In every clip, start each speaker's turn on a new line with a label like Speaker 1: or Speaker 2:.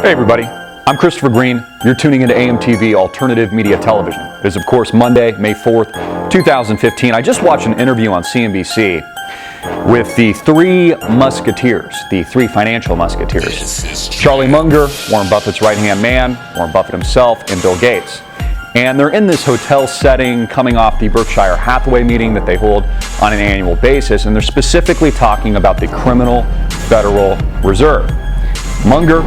Speaker 1: Hey everybody, I'm Christopher Green. You're tuning into AMTV Alternative Media Television. It is of course Monday, May 4th, 2015. I just watched an interview on CNBC with the three musketeers, the three financial musketeers. Charlie Munger, Warren Buffett's right-hand man, Warren Buffett himself, and Bill Gates. And they're in this hotel setting coming off the Berkshire Hathaway meeting that they hold on an annual basis, and they're specifically talking about the criminal Federal Reserve. Munger,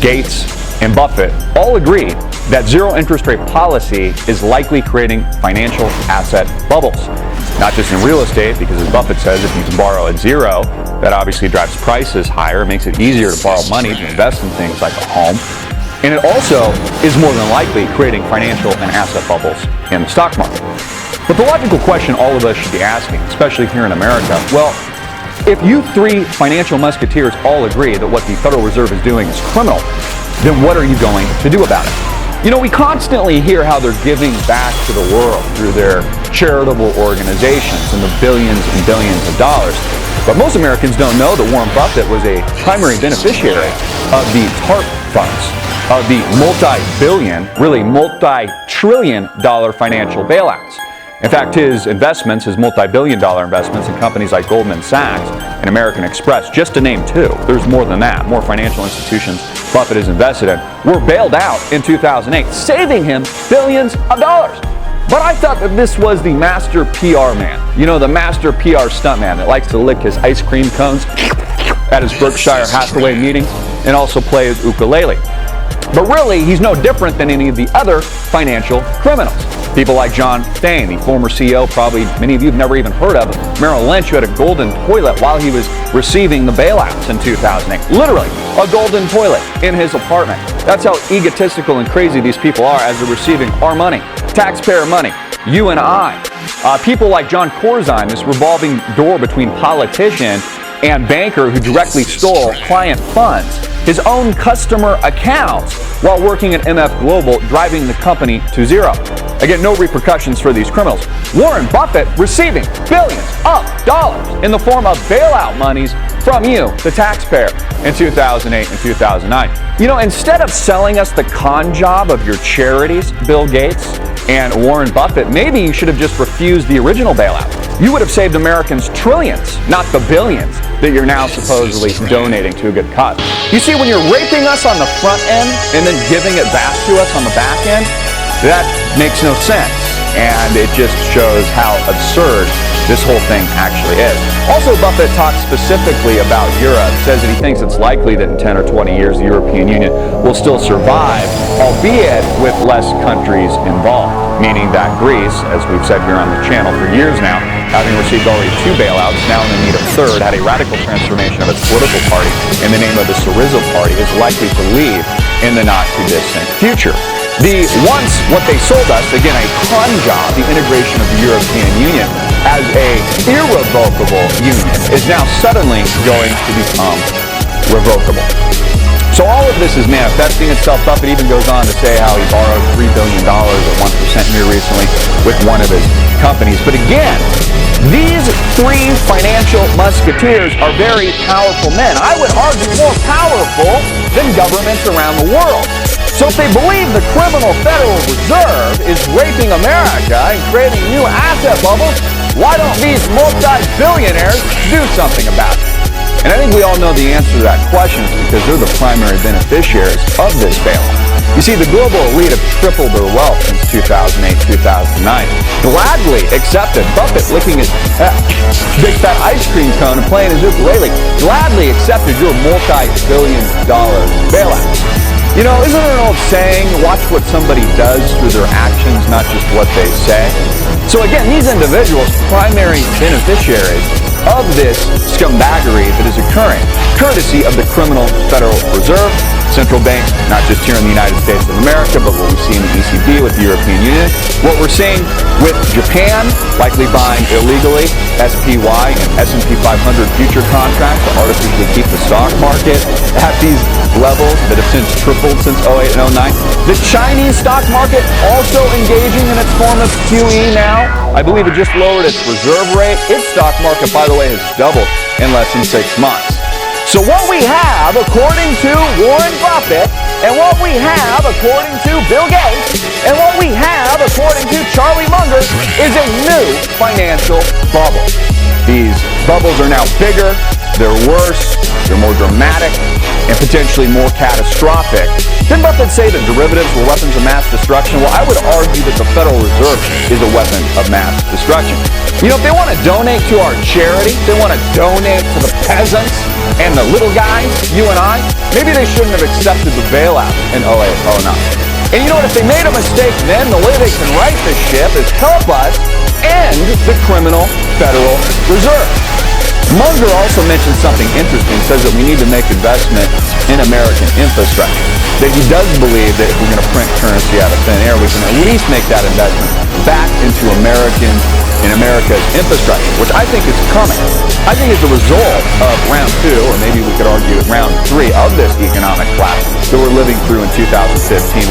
Speaker 1: Gates, and Buffett all agree that zero interest rate policy is likely creating financial asset bubbles. Not just in real estate, because as Buffett says, if you can borrow at zero, that obviously drives prices higher. It makes it easier to borrow money to invest in things like a home. And it also is more than likely creating financial and asset bubbles in the stock market. But the logical question all of us should be asking, especially here in America, well, if you three financial musketeers all agree that what the Federal Reserve is doing is criminal, then what are you going to do about it? You know, we constantly hear how they're giving back to the world through their charitable organizations in the billions and billions of dollars. But most Americans don't know that Warren Buffett was a primary beneficiary of the TARP funds, of the multi-billion, really multi-trillion dollar financial bailouts. In fact, his investments, his multi-billion dollar investments in companies like Goldman Sachs and American Express, just to name two, there's more than that, more financial institutions Buffett has invested in, were bailed out in 2008, saving him billions of dollars. But I thought that this was the master PR man, you know, the master PR stuntman that likes to lick his ice cream cones at his Berkshire Hathaway meetings and also play his ukulele. But really, he's no different than any of the other financial criminals. People like John Thain, the former CEO, probably many of you have never even heard of, Merrill Lynch, who had a golden toilet while he was receiving the bailouts in 2008. Literally, a golden toilet in his apartment. That's how egotistical and crazy these people are as they're receiving our money, taxpayer money, you and I. People like John Corzine, this revolving door between politician and banker who directly stole client funds, his own customer accounts, while working at MF Global, driving the company to zero. Again, no repercussions for these criminals. Warren Buffett receiving billions of dollars in the form of bailout monies from you, the taxpayer, in 2008 and 2009. You know, instead of selling us the con job of your charities, Bill Gates and Warren Buffett, maybe you should have just refused the original bailout. You would have saved Americans trillions, not the billions that you're now supposedly donating to a good cause. You see, when you're raping us on the front end and then giving it back to us on the back end, that makes no sense. And it just shows how absurd this whole thing actually is. Also, Buffett talks specifically about Europe, says that he thinks it's likely that in 10 or 20 years the European Union will still survive, albeit with less countries involved. Meaning that Greece, as we've said here on the channel for years now, having received already two bailouts, now in the need of third, had a radical transformation of its political party in the name of the Syriza Party, is likely to leave in the not-too-distant future. What they sold us, again, a con job, the integration of the European Union as a irrevocable union, is now suddenly going to become revocable. So all of this is manifesting itself. Buffett even goes on to say how he borrowed $3 billion at 1% here recently with one of his companies. But again, these three financial musketeers are very powerful men. I would argue more powerful than governments around the world. So if they believe the criminal Federal Reserve is raping America and creating new asset bubbles, why don't these multi-billionaires do something about it? And I think we all know the answer to that question is because they're the primary beneficiaries of this bailout. You see, the global elite have tripled their wealth since 2008, 2009. Gladly accepted, Buffett licking his big fat ice cream cone and playing his ukulele, gladly accepted your multi-billion dollar bailout. You know, isn't there an old saying, watch what somebody does through their actions, not just what they say? So again, these individuals, primary beneficiaries of this scumbaggery that is occurring, courtesy of the criminal Federal Reserve, central bank, not just here in the United States of America, but what we see in the ECB with the European Union, what we're seeing with Japan, likely buying illegally SPY and S&P 500 future contracts to artificially keep the stock market at these levels that have since tripled since 08 and 09. The Chinese stock market also engaging in its form of QE now. I believe it just lowered its reserve rate. Its stock market, by the way, has doubled in less than 6 months. So what we have, according to Warren Buffett, and what we have, according to Bill Gates, and what we have, according to Charlie Munger, is a new financial bubble. These bubbles are now bigger, they're worse, they're more dramatic, and potentially more catastrophic. Didn't Buffett say that derivatives were weapons of mass destruction? Well, I would argue that the Federal Reserve is a weapon of mass destruction. You know, if they want to donate to our charity, if they want to donate to the peasants and the little guys, you and I, maybe they shouldn't have accepted the bailout in 08, 09. And you know what, if they made a mistake then, the way they can right the ship is help us end the criminal Federal Reserve. Munger also mentioned something interesting, says that we need to make investment in American infrastructure. That he does believe that if we're going to print currency out of thin air, we can at least make that investment back into America's infrastructure, which I think is coming. I think as a result of round 2, or maybe we could argue round 3 of this economic collapse that we're living through in 2015.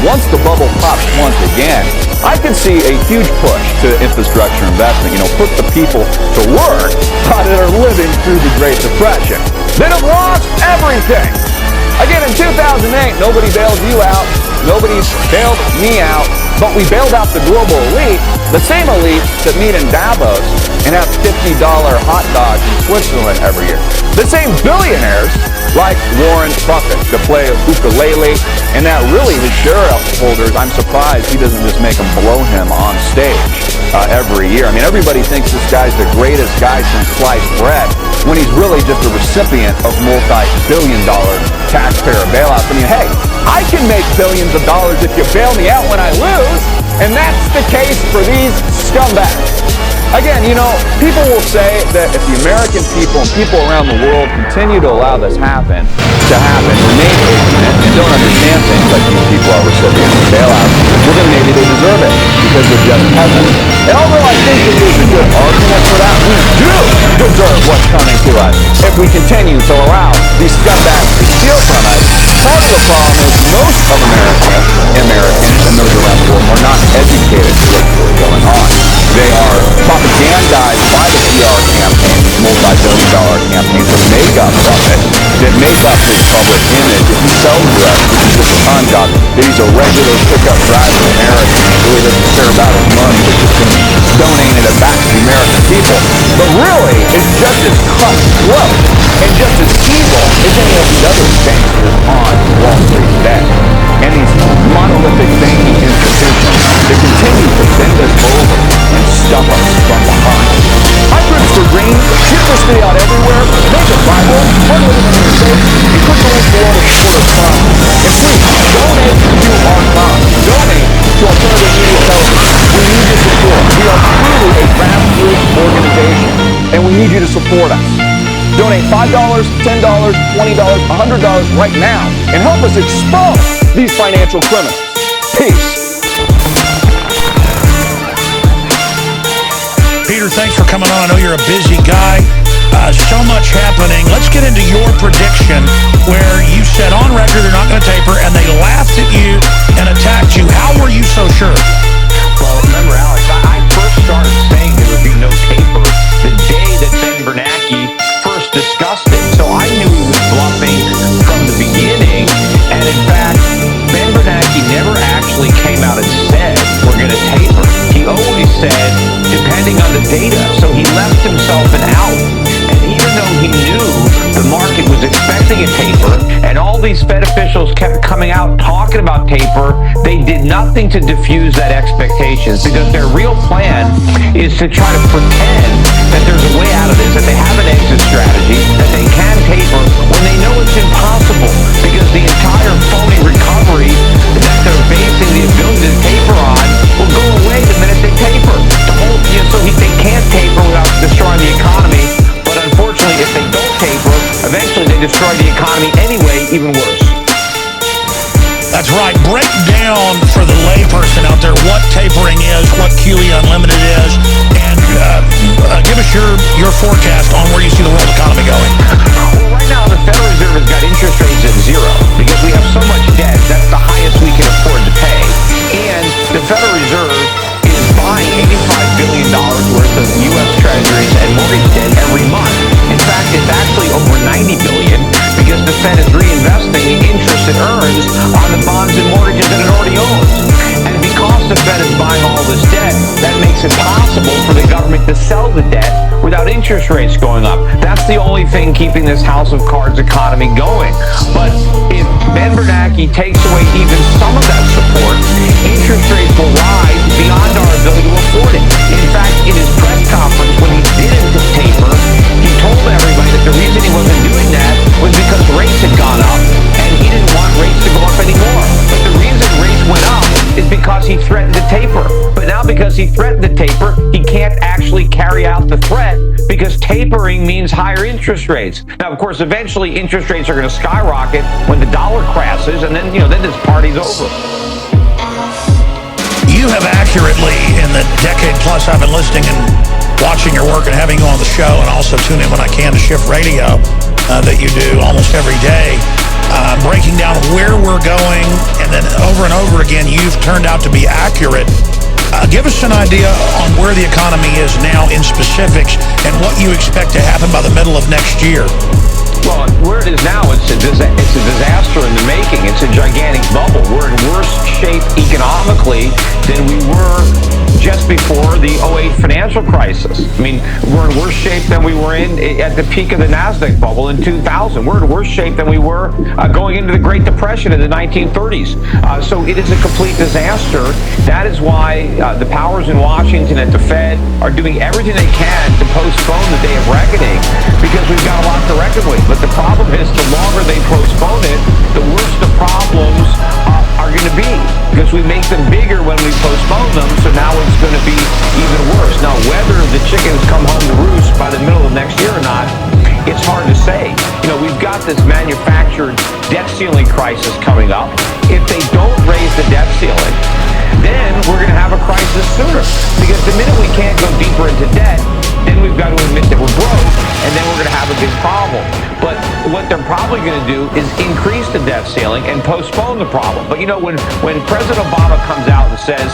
Speaker 1: Once the bubble pops once again, I could see a huge push to infrastructure investment. You know, put the people to work that are living through the Great Depression. That have lost everything. Again, in 2008, nobody bailed you out. Nobody's bailed me out. But we bailed out the global elite, the same elite that meet in Davos and have $50 hot dogs in Switzerland every year. The same billionaires like Warren Buffett that play ukulele, and that really his shareholders, I'm surprised he doesn't just make them blow him on stage every year. I mean, everybody thinks this guy's the greatest guy since sliced bread, when he's really just a recipient of multi-billion-dollar taxpayer bailouts. I mean, hey, I can make billions of dollars if you bail me out when I lose, and that's the case for these scumbags. Again, you know, people will say that if the American people and people around the world continue to allow this to happen, remain ignorant, and don't understand things like these people are recipients of bailouts, well then maybe they deserve it, because they're just peasants. And although I think that there's a good argument for that, we do deserve what's coming to us if we continue to allow these scumbags to steal from us. Part of the problem is most of Americans and those around the world are not educated to what's really going on. They are propagandized by the PR campaigns, multi-billion-dollar campaigns that make up Buffett, that make up his public image that he sells to us, which is just a con job, that he's a regular pickup driver American and really doesn't care about his money, but just donating it back to the American people. But really, it's just as cutthroat and just as evil as any of the other bankers on Wall Street today. And these monolithic banking institutions that continue to bend us over and stuff us from behind. I'm Christopher Green. Share this video out everywhere. Make it viral. Bundle it in your face. And click the link below to support our cause. And please, donate to our cause. Donate to alternative media television. We need your support. We are truly a grassroots organization, and we need you to support us. Donate $5, $10, $20, $100 right now and help us expose these financial criminals. Peace.
Speaker 2: Peter, thanks for coming on. I know you're a busy guy. So much happening. Let's get into your prediction where you said on record they're not going to taper, and they laughed at you and attacked you. How were you so sure?
Speaker 3: Well, remember, Alex, I first started saying there would be no taper the day that Ben Bernanke first discussed it. So I knew he was bluffing from the beginning. And in fact, Ben Bernanke never actually came out and said we're going to taper. He always said depending on the data. So he left himself an out. And even though he knew the market was expecting a taper, and all these Fed officials kept coming out talking about taper, they did nothing to diffuse that expectations, because their real plan is to try to pretend that there's a way out of this, that they have an exit strategy, that they can taper when they know it's impossible, because the entire phony recovery that they're basing the ability to taper on will go away the minute they taper. So they can't taper without destroying the economy. But unfortunately, if they don't taper, eventually they destroy the economy anyway, even worse.
Speaker 2: That's right. Break down for the layperson out there what tapering is, what QE Unlimited is, and give us your forecast on where you see the world economy going.
Speaker 3: Well, right now the Federal Reserve has got interest rates at 0 because we have so much debt. That's the highest we can afford to pay. And the Federal Reserve is buying $85 billion worth of U.S. Treasuries and mortgage debt every month. In fact, it's actually over $90 billion on the bonds and mortgages that it already owns. And because the Fed is buying all this debt, that makes it possible for the government to sell the debt without interest rates going up. That's the only thing keeping this house of cards economy going. But if Ben Bernanke takes away even some of that support, interest rates will rise beyond our ability to afford it. In fact, in his press conference, when he didn't taper, he told everybody that the reason he wasn't doing that was because rates had gone up, and he didn't want rates to go up anymore. But the reason rates went up is because he threatened to taper. But now because he threatened to taper, he can't actually carry out the threat because tapering means higher interest rates. Now, of course, eventually interest rates are going to skyrocket when the dollar crashes, and then, then this party's over.
Speaker 2: You have accurately, in the decade plus I've been listening and watching your work and having you on the show, and also tune in when I can to Shift Radio, that you do almost every day, breaking down where we're going, and then over and over again, you've turned out to be accurate. Give us an idea on where the economy is now in specifics and what you expect to happen by the middle of next year.
Speaker 3: Well, where it is now, it's a disaster in the making. It's a gigantic bubble. We're in worse shape economically than we were just before the 2008 financial crisis. I mean, we're in worse shape than we were in at the peak of the NASDAQ bubble in 2000. We're in worse shape than we were going into the Great Depression in the 1930s. So it is a complete disaster. That is why the powers in Washington at the Fed are doing everything they can to postpone the day of reckoning, because we've got a lot to reckon with. But the problem is, the longer they postpone it, the worse the problems are going to be, because we make them bigger when we postpone them, so now it's going to be even worse. Now, whether the chickens come home to roost by the middle of next year or not, it's hard to say. We've got this manufactured debt ceiling crisis coming up. If they don't raise the debt ceiling, then we're going to have a crisis sooner, because the minute we can't go deeper into debt, then we've got to admit that we're broke, and then we're going to have a big problem. But what they're probably going to do is increase the debt ceiling and postpone the problem. But when President Obama comes out and says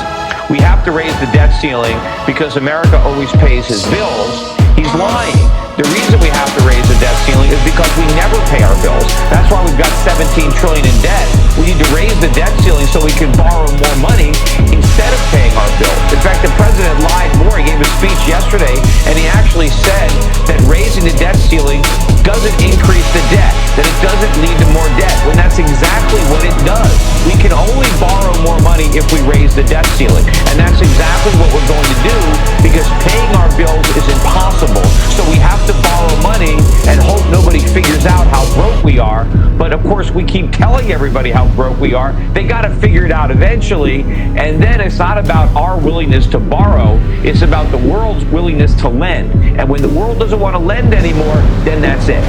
Speaker 3: we have to raise the debt ceiling because America always pays his bills, he's lying. The reason we have to raise the debt ceiling is because we never pay our bills. That's why we've got $17 trillion in debt. We need to raise the debt ceiling so we can borrow more money instead of paying our bills. In fact, the president lied more. He gave a speech yesterday, and he actually said that raising the debt ceiling doesn't increase the debt, that it doesn't lead to more debt, when that's exactly what it does. We can only borrow more money if we raise the debt ceiling, and that's exactly what we're going to do, because paying our bills is impossible. So we have to borrow money and hope nobody figures out how broke we are. But of course, we keep telling everybody how broke we are. They got to figure it out eventually. And then it's not about our willingness to borrow. It's about the world's willingness to lend. And when the world doesn't want to lend anymore, then that's it.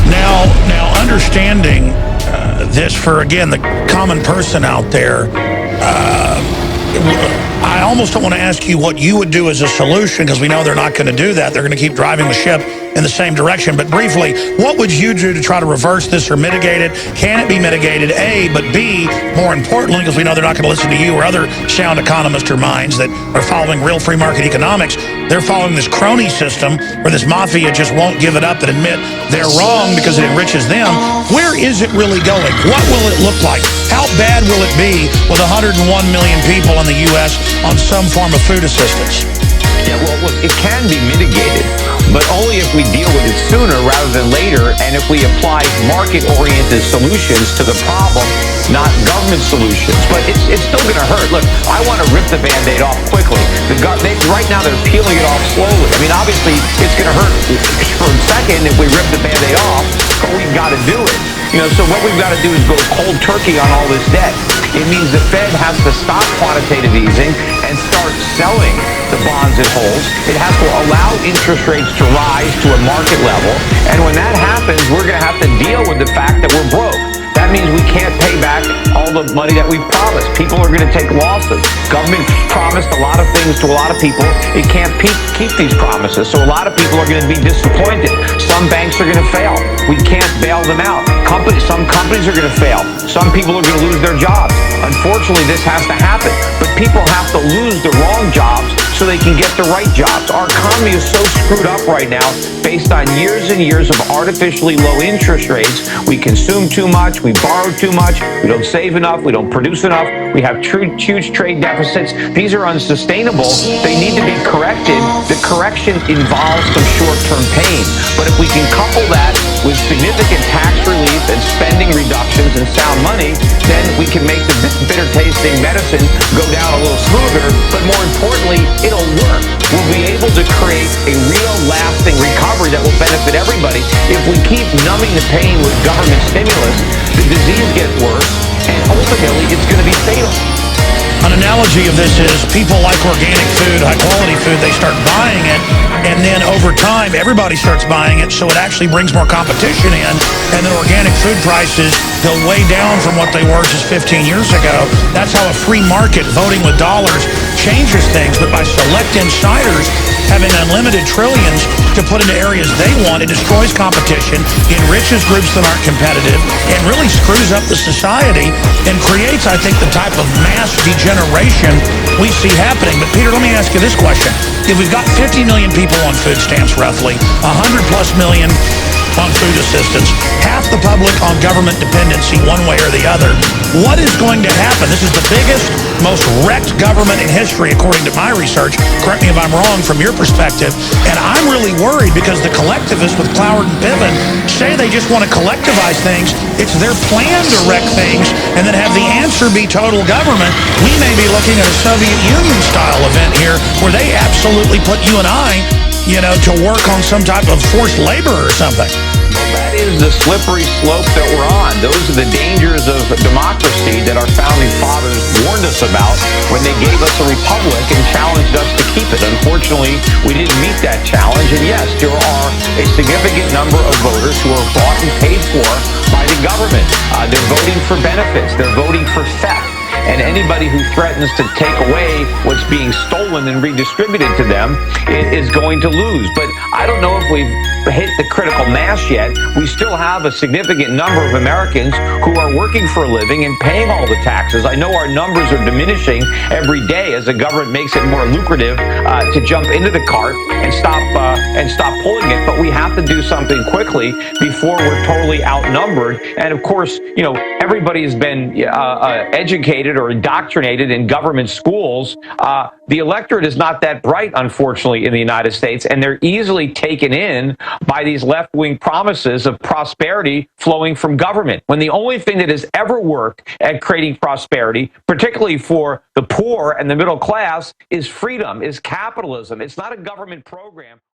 Speaker 2: Now understanding this for, again, the common person out there, I almost don't want to ask you what you would do as a solution, because we know they're not going to do that. They're going to keep driving the ship in the same direction. But briefly, what would you do to try to reverse this or mitigate it? Can it be mitigated, A, but B, more importantly, because we know they're not going to listen to you or other sound economists or minds that are following real free market economics. They're following this crony system where this mafia just won't give it up and admit they're wrong because it enriches them. Where is it really going? What will it look like? How bad will it be with 101 million people in the U.S. on some form of food assistance?
Speaker 3: Yeah, well, look, it can be mitigated, but only if we deal with it sooner rather than later, and if we apply market-oriented solutions to the problem, not government solutions. But it's still going to hurt. Look, I want to rip the Band-Aid off quickly. Right now, they're peeling it off slowly. I mean, obviously, it's going to hurt for a second if we rip the Band-Aid off, but we've got to do it. So what we've got to do is go cold turkey on all this debt. It means the Fed has to stop quantitative easing and start selling the bonds it holds. It has to allow interest rates to rise to a market level. And when that happens, we're going to have to deal with the fact that we're broke. That means we can't pay back all the money that we've promised. People are going to take losses. Government promised a lot of things to a lot of people. It can't keep these promises. So a lot of people are going to be disappointed. Some banks are going to fail. We can't bail them out. Some companies are going to fail. Some people are going to lose their jobs. Unfortunately, this has to happen. But people have to lose the wrong jobs so they can get the right jobs. Our economy is so screwed up right now based on years and years of artificially low interest rates. We consume too much, we borrow too much, we don't save enough, we don't produce enough, we have huge trade deficits. These are unsustainable. They need to be corrected. The correction involves some short-term pain. But if we can couple that with significant tax relief and spending reductions and sound money, then we can make the bitter-tasting medicine go down a little smoother. But more importantly, it'll work. We'll be able to create a real lasting recovery that will benefit everybody. If we keep numbing the pain with government stimulus, the disease gets worse, and ultimately it's going to be fatal.
Speaker 2: An analogy of this is people like organic food, high-quality food, they start buying it, and then over time, everybody starts buying it, so it actually brings more competition in, and then organic food prices go way down from what they were just 15 years ago. That's how a free market, voting with dollars, changes things, but by select insiders having unlimited trillions to put into areas they want, it destroys competition, enriches groups that aren't competitive, and really screws up the society and creates, I think, the type of mass degeneration we see happening. But Peter, let me ask you this question. If we've got 50 million people on food stamps, roughly, 100+ million on food assistance, half the public on government dependency one way or the other, what is going to happen? This is the biggest, most wrecked government in history, according to my research. Correct me if I'm wrong from your perspective. And I'm really worried because the collectivists with Cloward and Piven say they just want to collectivize things. It's their plan to wreck things and then have the answer be total government. We may be looking at a Soviet Union-style event here where they absolutely put you and I, to work on some type of forced labor or something.
Speaker 3: That is the slippery slope that we're on. Those are the dangers of democracy that our founding fathers warned us about when they gave us a republic and challenged us to keep it. Unfortunately, we didn't meet that challenge, and yes, there are a significant number of voters who are bought and paid for by the government. They're voting for benefits. They're voting for theft. And anybody who threatens to take away what's being stolen and redistributed to them is going to lose. But I don't know if we've hit the critical mass yet. We still have a significant number of Americans who are working for a living and paying all the taxes. I know our numbers are diminishing every day as the government makes it more lucrative to jump into the cart and stop pulling it. But we have to do something quickly before we're totally outnumbered. And of course, everybody has been educated or indoctrinated in government schools. The electorate is not that bright, unfortunately, in the United States, and they're easily taken in by these left-wing promises of prosperity flowing from government, when the only thing that has ever worked at creating prosperity, particularly for the poor and the middle class, is freedom, is capitalism. It's not a government program.